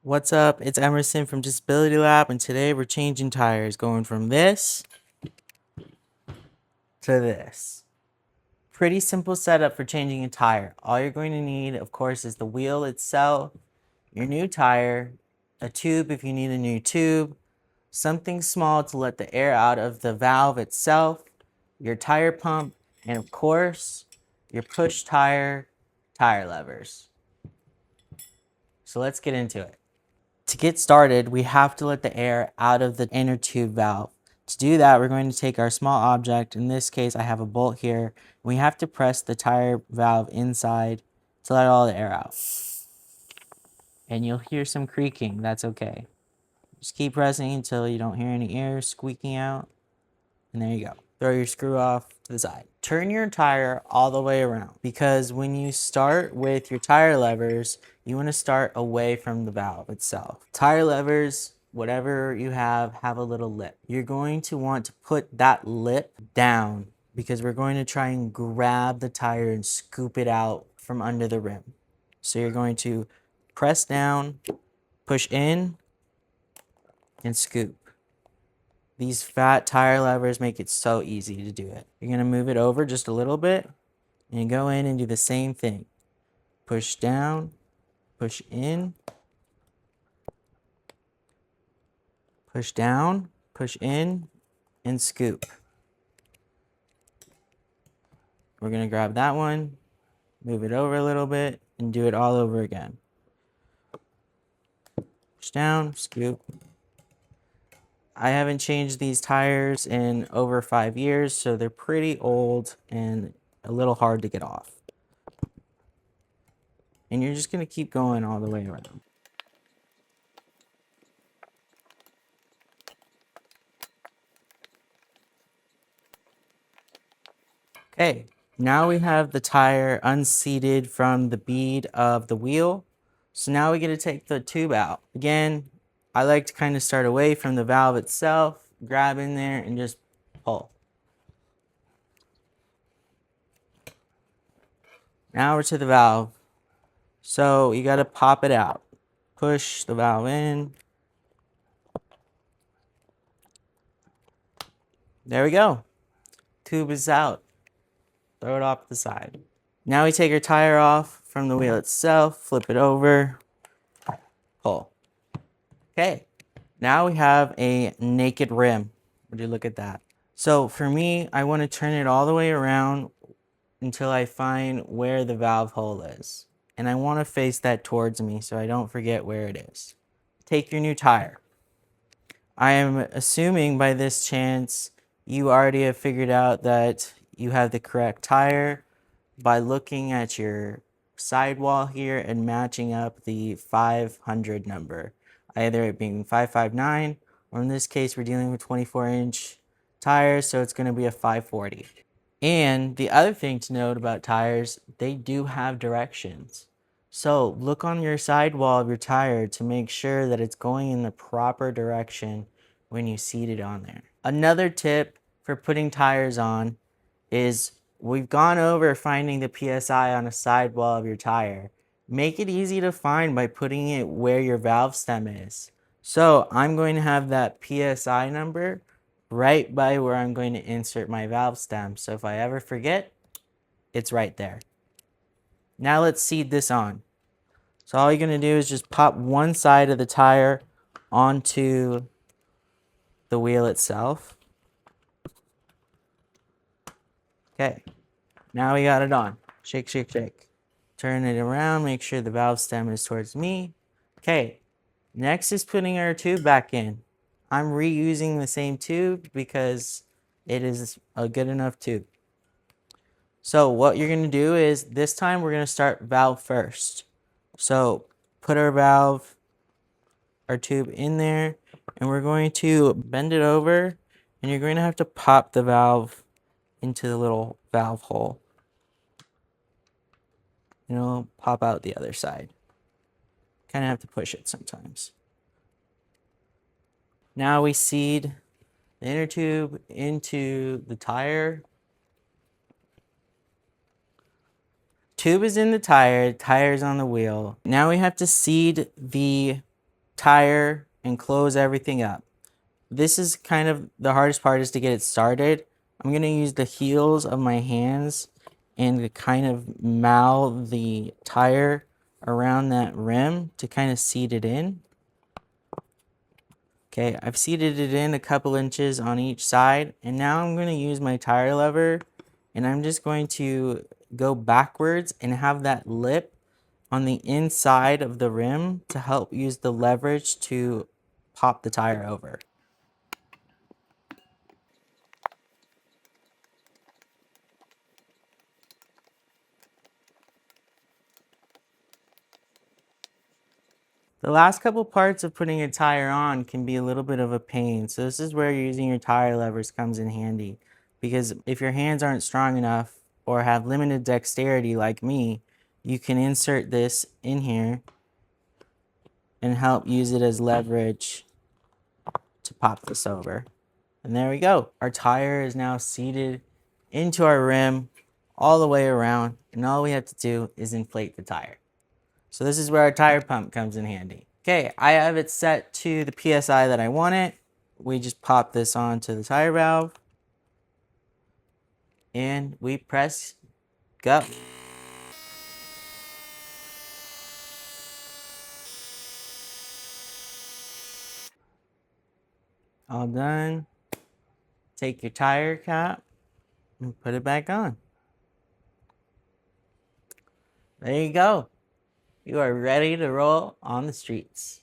What's up? It's Emerson from Disability Lab, and today we're changing tires, going from this to this. Pretty simple setup for changing a tire. All you're going to need, of course, is the wheel itself, your new tire, a tube if you need a new tube, something small to let the air out of the valve itself, your tire pump, and of course, your push tire levers. So let's get into it. To get started, we have to let the air out of the inner tube valve. To do that, we're going to take our small object. In this case, I have a bolt here. We have to press the tire valve inside to let all the air out. And you'll hear some creaking. That's okay. Just keep pressing until you don't hear any air squeaking out. And there you go. Throw your screw off to the side. Turn your tire all the way around, because when you start with your tire levers, you want to start away from the valve itself. Tire levers, whatever you have a little lip. You're going to want to put that lip down because we're going to try and grab the tire and scoop it out from under the rim. So you're going to press down, push in, and scoop. These fat tire levers make it so easy to do it. You're going to move it over just a little bit and go in and do the same thing. Push down, push in, push down, push in, and scoop. We're going to grab that one, move it over a little bit, and do it all over again. Push down, scoop. I haven't changed these tires in over 5 years, so they're pretty old and a little hard to get off. And you're just going to keep going all the way around. Okay, now we have the tire unseated from the bead of the wheel. So now we get to take the tube out. Again, I like to kind of start away from the valve itself, grab in there and just pull. Now we're to the valve. So you got to pop it out. Push the valve in. There we go. Tube is out. Throw it off to the side. Now we take our tire off from the wheel itself, flip it over, pull. Okay, now we have a naked rim. Would you look at that? So for me, I want to turn it all the way around until I find where the valve hole is. And I want to face that towards me so I don't forget where it is. Take your new tire. I am assuming by this chance you already have figured out that you have the correct tire by looking at your sidewall here and matching up the 500 number, either it being 559, or in this case we're dealing with 24-inch tires, so it's going to be a 540. And the other thing to note about tires, they do have directions. So look on your sidewall of your tire to make sure that it's going in the proper direction when you seat it on there. Another tip for putting tires on is we've gone over finding the PSI on a sidewall of your tire. Make it easy to find by putting it where your valve stem is. So I'm going to have that PSI number right by where I'm going to insert my valve stem. So if I ever forget, it's right there. Now let's seat this on. So all you're going to do is just pop one side of the tire onto the wheel itself. Okay, now we got it on. Shake, shake, shake. Turn it around, make sure the valve stem is towards me. Okay, next is putting our tube back in. I'm reusing the same tube because it is a good enough tube. So what you're going to do is this time we're going to start valve first. So put our tube in there, and we're going to bend it over, and you're going to have to pop the valve into the little valve hole. And it'll pop out the other side. Kind of have to push it sometimes. Now we seed the inner tube into the tire. Tube is in the tire, tire's on the wheel. Now we have to seed the tire and close everything up. This is kind of the hardest part, is to get it started. I'm going to use the heels of my hands and to kind of mouth the tire around that rim to kind of seat it in. Okay, I've seated it in a couple inches on each side, and now I'm going to use my tire lever, and I'm just going to go backwards and have that lip on the inside of the rim to help use the leverage to pop the tire over. The last couple parts of putting a tire on can be a little bit of a pain. So this is where using your tire levers comes in handy. Because if your hands aren't strong enough or have limited dexterity like me, you can insert this in here and help use it as leverage to pop this over. And there we go. Our tire is now seated into our rim all the way around, and all we have to do is inflate the tire. So this is where our tire pump comes in handy. Okay, I have it set to the PSI that I want it. We just pop this onto the tire valve and we press go. All done. Take your tire cap and put it back on. There you go. You are ready to roll on the streets.